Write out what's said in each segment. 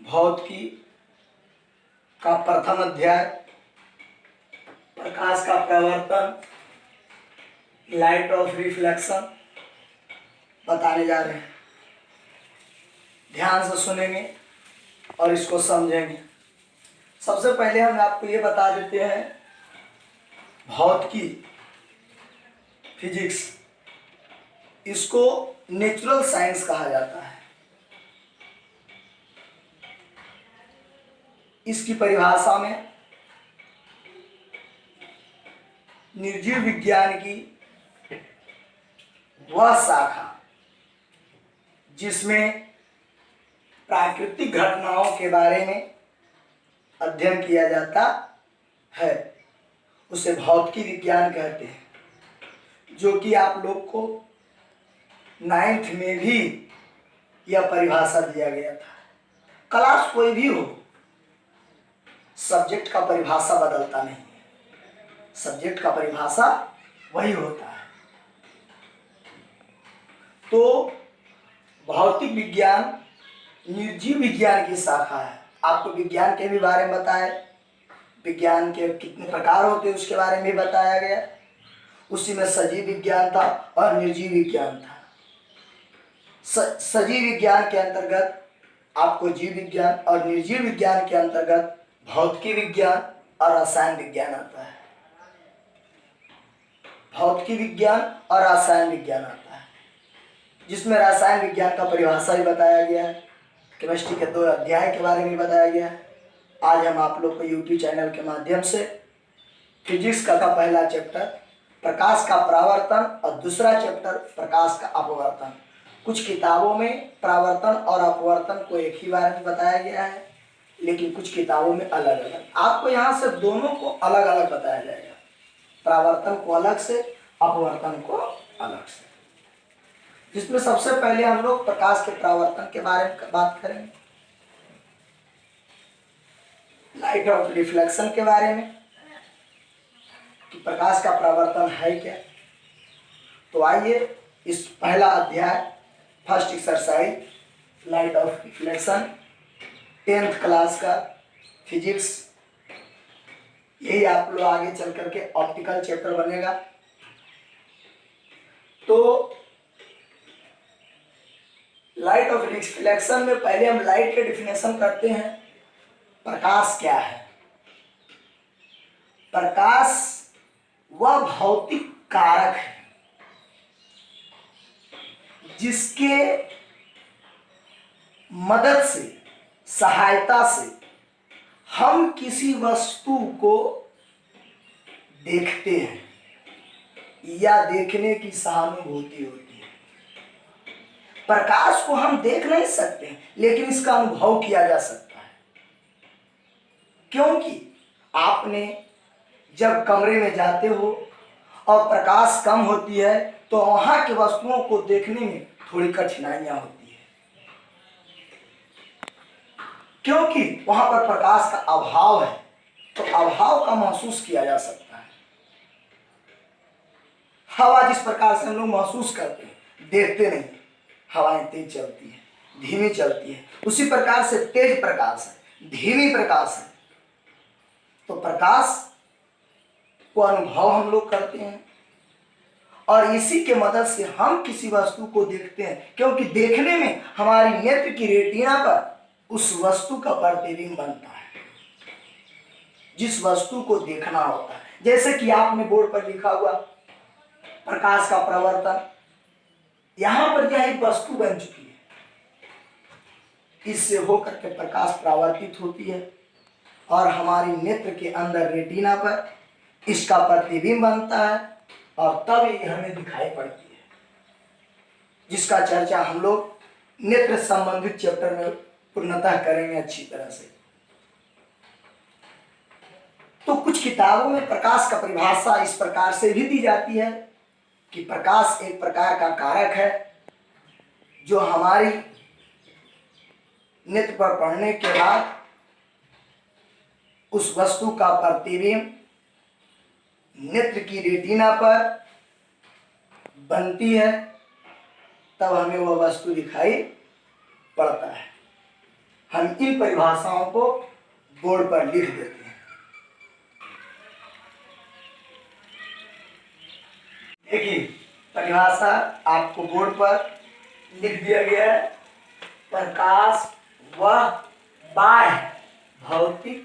भौतिकी का प्रथम अध्याय प्रकाश का प्रवर्तन, लाइट ऑफ रिफ्लेक्शन बताने जा रहे हैं। ध्यान से सुनेंगे और इसको समझेंगे। सबसे पहले हम आपको ये बता देते हैं, भौतिकी फिजिक्स, इसको नेचुरल साइंस कहा जाता है। इसकी परिभाषा में निर्जीव विज्ञान की वह शाखा जिसमें प्राकृतिक घटनाओं के बारे में अध्ययन किया जाता है, उसे भौतिकी विज्ञान कहते हैं, जो कि आप लोग को 9th में भी यह परिभाषा दिया गया था। क्लास कोई भी हो, सब्जेक्ट का परिभाषा बदलता नहीं है, सब्जेक्ट का परिभाषा वही होता है। तो भौतिक विज्ञान निर्जीव विज्ञान की शाखा है। आपको विज्ञान के भी बारे में बताया, विज्ञान के कितने प्रकार होते हैं उसके बारे में भी बताया गया। उसी में सजीव विज्ञान था और निर्जीव विज्ञान था। सजीव विज्ञान के अंतर्गत आपको जीव विज्ञान और निर्जीव विज्ञान के अंतर्गत भौतिकी विज्ञान और रसायन विज्ञान आता है। भौतिकी विज्ञान और रसायन विज्ञान आता है, जिसमें रसायन विज्ञान का परिभाषा भी बताया गया है, केमिस्ट्री के 2 अध्याय के बारे में बताया गया है। आज हम आप लोग को यूट्यूब चैनल के माध्यम से फिजिक्स का पहला चैप्टर प्रकाश का परावर्तन और दूसरा चैप्टर प्रकाश का अपवर्तन। कुछ किताबों में परावर्तन और अपवर्तन को एक ही बार में बताया गया है, लेकिन कुछ किताबों में अलग अलग। आपको यहाँ से दोनों को अलग अलग बताया जाएगा, परावर्तन को अलग से, अपवर्तन को अलग से। जिसमें सबसे पहले हम लोग प्रकाश के परावर्तन के बारे में बात करेंगे, लाइट ऑफ रिफ्लेक्शन के बारे में कि प्रकाश का परावर्तन है क्या। तो आइए इस पहला अध्याय, first exercise, light of reflection, 10th class का फिजिक्स, यही आप लोग आगे चल करके ऑप्टिकल चैप्टर बनेगा। तो लाइट ऑफ रिफ्लेक्शन में पहले हम लाइट के डिफिनेशन करते हैं। प्रकाश क्या है? प्रकाश वह भौतिक कारक है जिसके मदद से, सहायता से हम किसी वस्तु को देखते हैं या देखने की सहानुभूति होती है। प्रकाश को हम देख नहीं सकते, लेकिन इसका अनुभव किया जा सकता है, क्योंकि आपने जब कमरे में जाते हो और प्रकाश कम होती है तो वहां की वस्तुओं को देखने में थोड़ी कठिनाइयां होती है, क्योंकि वहां पर प्रकाश का अभाव है। तो अभाव का महसूस किया जा सकता है। हवा जिस प्रकार से हम लोग महसूस करते हैं, देखते नहीं, हवाएं तेज चलती है, धीमी चलती है, उसी प्रकार से तेज प्रकाश है, धीमी प्रकाश है। तो प्रकाश को अनुभव हम लोग करते हैं और इसी के मदद से हम किसी वस्तु को देखते हैं, क्योंकि देखने में हमारी नेत्र की रेटिना पर उस वस्तु का प्रतिबिंब बनता है, जिस वस्तु को देखना होता है। जैसे कि आपने बोर्ड पर लिखा हुआ प्रकाश का प्रवर्तन, यहां पर यह एक वस्तु बन चुकी है, इससे होकर के प्रकाश परावर्तित होती है और हमारी नेत्र के अंदर रेटिना पर इसका प्रतिबिंब बनता है और तब ये हमें दिखाई पड़ती है, जिसका चर्चा हम लोग नेत्र संबंधित चैप्टर में पूर्णतः करेंगे अच्छी तरह से। तो कुछ किताबों में प्रकाश का परिभाषा इस प्रकार से भी दी जाती है कि प्रकाश एक प्रकार का कारक है जो हमारी नेत्र पर पड़ने के बाद उस वस्तु का प्रतिबिंब नेत्र की रेटिना पर बनती है, तब हमें वह वस्तु दिखाई पड़ता है। हम इन परिभाषाओं को बोर्ड पर लिख देते हैं। देखिए परिभाषा आपको बोर्ड पर लिख दिया गया है। प्रकाश वह बाह्य भौतिक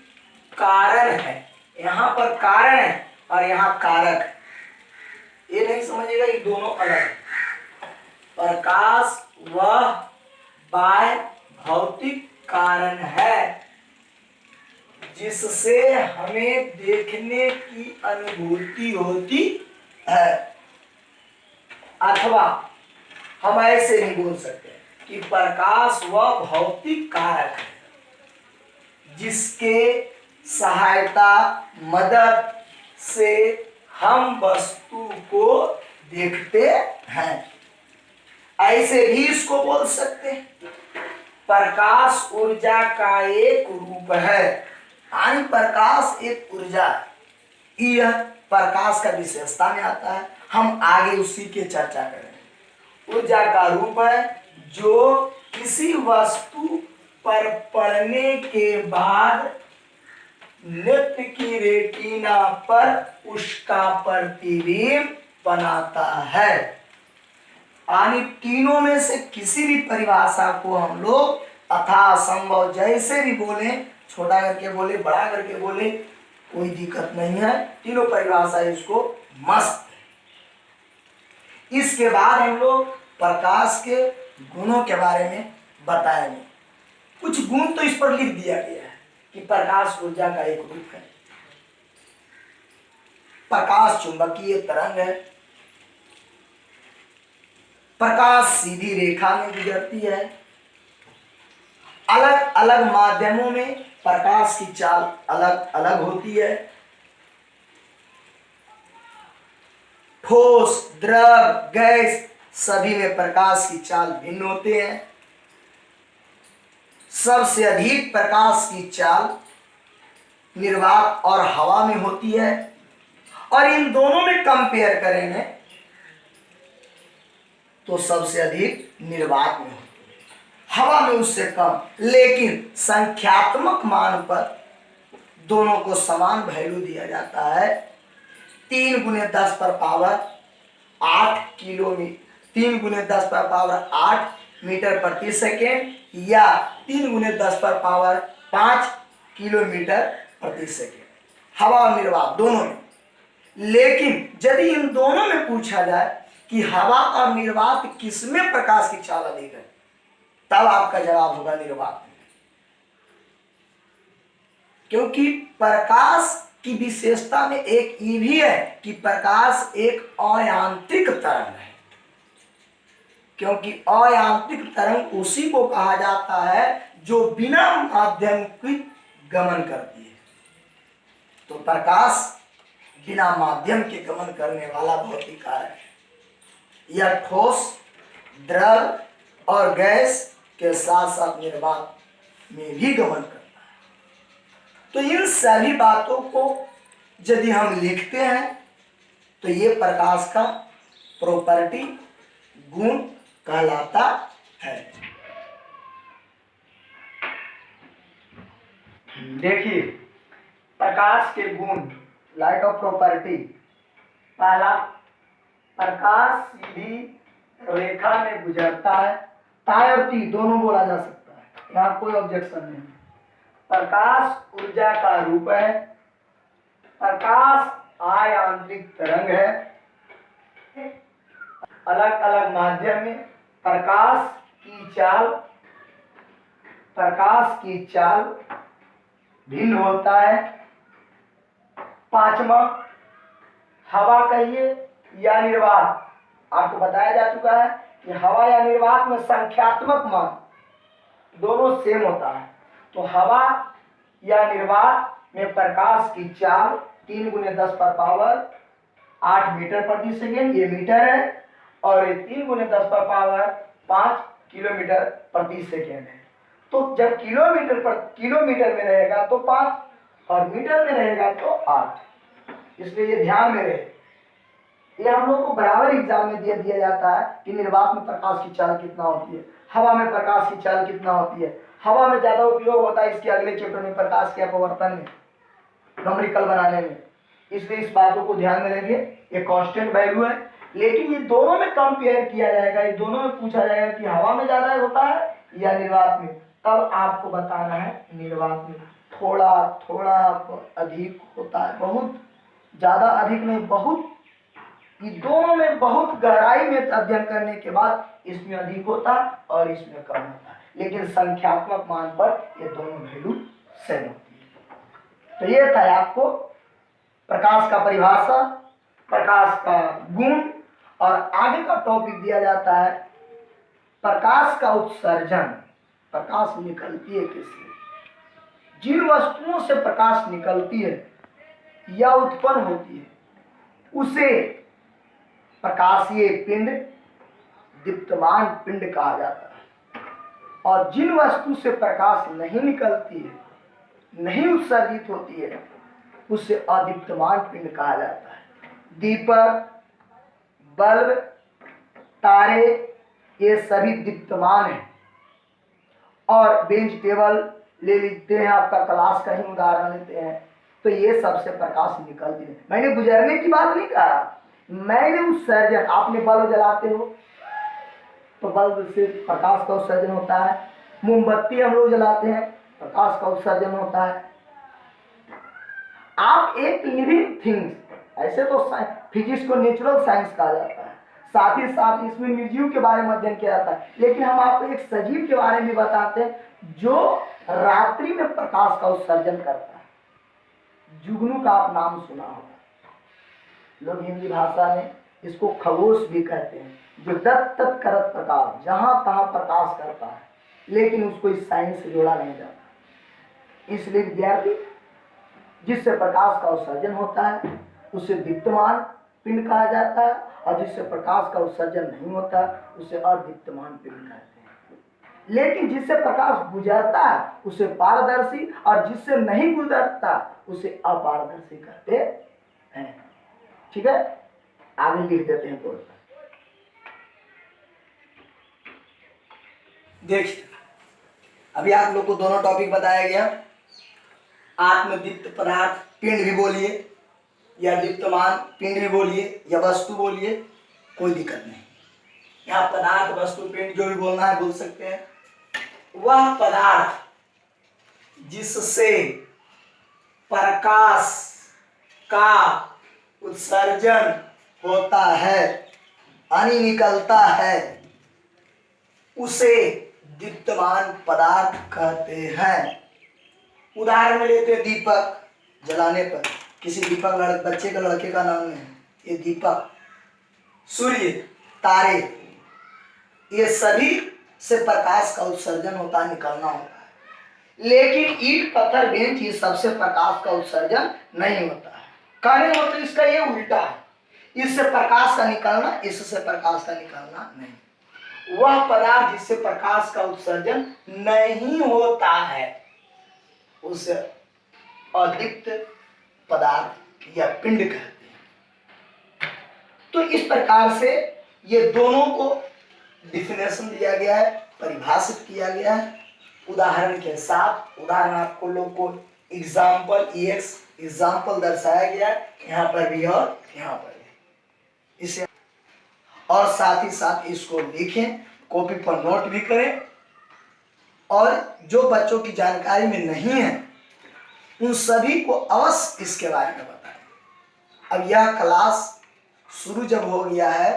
कारण है। यहाँ पर कारण है और यहाँ कारक है, ये नहीं समझिएगा ये दोनों अलग है। प्रकाश वह बाह्य भौतिक कारण है जिससे हमें देखने की अनुभूति होती है। अथवा हम ऐसे नहीं बोल सकते कि प्रकाश वह भौतिक कारक है जिसके सहायता मदद से हम वस्तु को देखते हैं। ऐसे भी इसको बोल सकते हैं, प्रकाश ऊर्जा का एक रूप है। यानी प्रकाश एक ऊर्जा है। यह प्रकाश का विशेषता में आता है, हम आगे उसी की चर्चा करेंगे। ऊर्जा का रूप है जो किसी वस्तु पर पड़ने के बाद नेत्र की रेटिना पर उसका प्रतिबिंब बनाता है। यानी तीनों में से किसी भी परिभाषा को हम लोग यथासंभव जैसे भी बोले, छोटा करके बोले, बड़ा करके बोले, कोई दिक्कत नहीं है। तीनों परिभाषा इसको मस्त है। इसके बाद हम लोग प्रकाश के गुणों के बारे में बताएंगे। कुछ गुण तो इस पर लिख दिया गया है कि प्रकाश ऊर्जा का एक रूप है, प्रकाश चुंबकीय तरंग है, प्रकाश सीधी रेखा में गुजरती है, अलग अलग माध्यमों में प्रकाश की चाल अलग अलग होती है, ठोस द्रव गैस सभी में प्रकाश की चाल भिन्न होते हैं। सबसे अधिक प्रकाश की चाल निर्वात और हवा में होती है, और इन दोनों में कंपेयर करेंगे तो सबसे अधिक निर्वात में होती है, हवा में उससे कम। लेकिन संख्यात्मक मान पर दोनों को समान वैल्यू दिया जाता है। 3 × 10⁻8 किलोमीटर, 3 × 10⁻8 मीटर प्रति सेकेंड या 3 × 10⁻5 किलोमीटर प्रति सेकेंड, हवा और निर्वात दोनों में। लेकिन यदि इन दोनों में पूछा जाए कि हवा और निर्वात किसमें प्रकाश की चाल अधिक है, तब आपका जवाब होगा निर्वात में। क्योंकि प्रकाश की विशेषता में एक ये भी है कि प्रकाश एक अयांत्रिक तरंग है। क्योंकि अयांत्रिक तरंग उसी को कहा जाता है जो बिना माध्यम के गमन करती है। तो प्रकाश बिना माध्यम के गमन करने वाला भौतिक कारक है। यह ठोस द्रव और गैस के साथ साथ निर्वात में भी गमन करता है। तो इन सभी बातों को यदि हम लिखते हैं तो ये प्रकाश का प्रॉपर्टी गुण कहलाता है। देखिए प्रकाश के गुण, लाइट ऑफ प्रॉपर्टी। पहला, प्रकाश सीधी रेखा में गुजरता है। ताय और ती दोनों बोला जा सकता है, यहाँ कोई ऑब्जेक्शन नहीं। प्रकाश ऊर्जा का रूप है, प्रकाश आयांत्रिक तरंग है, अलग अलग माध्यम में प्रकाश की चाल भिन्न होता है। पांचवा, हवा कहिए या निर्वात, आपको बताया जा चुका है कि हवा या निर्वात में संख्यात्मक मान दोनों सेम होता है। तो हवा या निर्वात में प्रकाश की चाल 3 × 10⁻8 मीटर प्रति सेकेंड, ये मीटर है, और ये 3 × 10⁻5 किलोमीटर प्रति सेकेंड है। तो जब किलोमीटर में रहेगा तो 5 और मीटर में रहेगा तो 8, इसलिए ये ध्यान में रहे। ये हम लोग को बराबर एग्जाम में दिया जाता है कि निर्वात में प्रकाश की चाल कितना होती है, हवा में प्रकाश की चाल कितना होती है। हवा में ज्यादा उपयोग होता है इसके अगले चैप्टर में प्रकाश के अपवर्तन में, न्यूमेरिकल बनाने में, इसलिए इस बातों को ध्यान में रखिए। ये कांस्टेंट वैल्यू है, लेकिन ये दोनों में कंपेयर किया जाएगा, ये दोनों में पूछा जाएगा कि हवा में ज्यादा होता है या निर्वात में, तब आपको बताना है निर्वात में थोड़ा थोड़ा अधिक होता है, बहुत ज्यादा अधिक नहीं, बहुत, ये दोनों में बहुत गहराई में अध्ययन करने के बाद इसमें अधिक होता है और इसमें कम होता है, लेकिन संख्यात्मक मान पर ये दोनों वैल्यू सेम होती है। तो ये था आपको प्रकाश का परिभाषा, प्रकाश का गुण, और आगे का टॉपिक दिया जाता है प्रकाश का उत्सर्जन। प्रकाश निकलती है किससे, जिन वस्तुओं से प्रकाश निकलती है या उत्पन्न होती है उसे प्रकाशीय पिंड, दीप्तमान पिंड कहा जाता है, और जिन वस्तु से प्रकाश नहीं निकलती है, नहीं उत्सर्जित होती है, उसे अदीप्तमान पिंड कहा जाता है। दीपक, बल्ब, तारे, ये सभी दीप्तमान हैं। और बेंच टेबल ले लेते हैं, आपका क्लास का ही उदाहरण लेते हैं, तो ये सबसे प्रकाश निकलती है। मैंने गुजरने की बात नहीं कहा, मैंने उत्सर्जन, आपने बल्ब जलाते हो तो बल्ब से प्रकाश का उत्सर्जन होता है, मोमबत्ती हम लोग जलाते हैं प्रकाश का उत्सर्जन होता है। आप एक लिविंग थिंग्स, ऐसे तो फिजिक्स को नेचुरल साइंस कहा जाता है, साथ ही साथ इसमें निर्जीव के बारे में अध्ययन किया जाता है, लेकिन हम आपको एक सजीव के बारे में बताते हैं जो रात्रि में प्रकाश का उत्सर्जन करता है। जुगनू का आप नाम सुना होगा, लोग हिंदी भाषा में इसको खगोश भी कहते हैं, जो दत्त करत प्रकाश, जहां तहां प्रकाश करता है, लेकिन उसको इस साइंस से जोड़ा नहीं जाता। इसलिए विद्यार्थी, जिससे प्रकाश का उत्सर्जन होता है उसे दीप्तमान पिंड कहा जाता है, और जिससे प्रकाश का उत्सर्जन नहीं होता उसे अदीप्तमान पिंड कहते हैं। लेकिन जिससे प्रकाश गुजरता है उसे पारदर्शी, और जिससे नहीं गुजरता उसे अपारदर्शी कहते हैं। ठीक है, आगे लिख देते हैं बोर्ड पर। देखिए, अभी आप लोग को दोनों टॉपिक बताया गया, आत्मदीप्त पदार्थ पिंड भी बोलिए या दीप्तमान पिंड भी बोलिए या वस्तु बोलिए, कोई दिक्कत नहीं। यहाँ पदार्थ, वस्तु, पिंड जो भी बोलना है बोल सकते हैं। वह पदार्थ जिससे प्रकाश का उत्सर्जन होता है, यानी निकलता है, उसे दीप्तमान पदार्थ कहते हैं। उदाहरण में लेते हैं दीपक जलाने पर, किसी दीपक बच्चे का, लड़के का नाम नहीं, ये दीपक, सूर्य, तारे, ये सभी से प्रकाश का उत्सर्जन होता है, निकलना होता है। लेकिन ईंट, पत्थर, बेंच, ये सबसे प्रकाश का उत्सर्जन नहीं होता है। कहने मतलब इसका ये उल्टा है, इससे प्रकाश का निकलना, इससे प्रकाश का निकलना नहीं। वह पदार्थ जिससे प्रकाश का उत्सर्जन नहीं होता है उसे अदीप्त पदार्थ या पिंड कहते हैं। तो इस प्रकार से ये दोनों को डिफिनेशन दिया गया है, परिभाषित किया गया है उदाहरण के साथ। उदाहरण आपको लोग को एग्जाम्पल, एग्जाम्पल दर्शाया गया है, यहाँ पर भी और यहाँ पर भी। इसे और साथ ही साथ इसको लिखें, कॉपी पर नोट भी करें, और जो बच्चों की जानकारी में नहीं है उन सभी को अवश्य इसके बारे में बताएं। अब यह क्लास शुरू जब हो गया है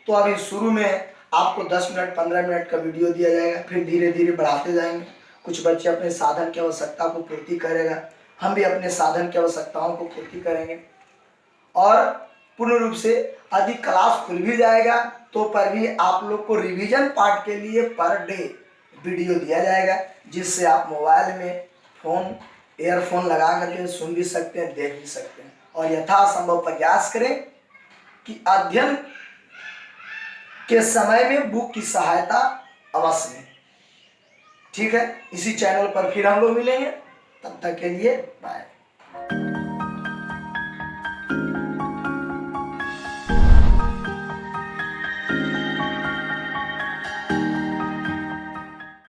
तो अभी शुरू में आपको 10 मिनट 15 मिनट का वीडियो दिया जाएगा, फिर धीरे धीरे बढ़ाते जाएंगे। कुछ बच्चे अपने साधन की आवश्यकता को पूर्ति करेगा, हम भी अपने साधन की आवश्यकताओं को पूर्ति करेंगे, और पूर्ण रूप से अधिक क्लास खुल भी जाएगा तो पर भी आप लोग को रिवीजन पार्ट के लिए पर डे वीडियो दिया जाएगा, जिससे आप मोबाइल में फोन, ईयरफोन लगा करके सुन भी सकते हैं, देख भी सकते हैं। और यथासंभव प्रयास करें कि अध्ययन के समय में बुक की सहायता अवश्य लें। ठीक है, इसी चैनल पर फिर हम लोग मिलेंगे, तब तक के लिए बाय।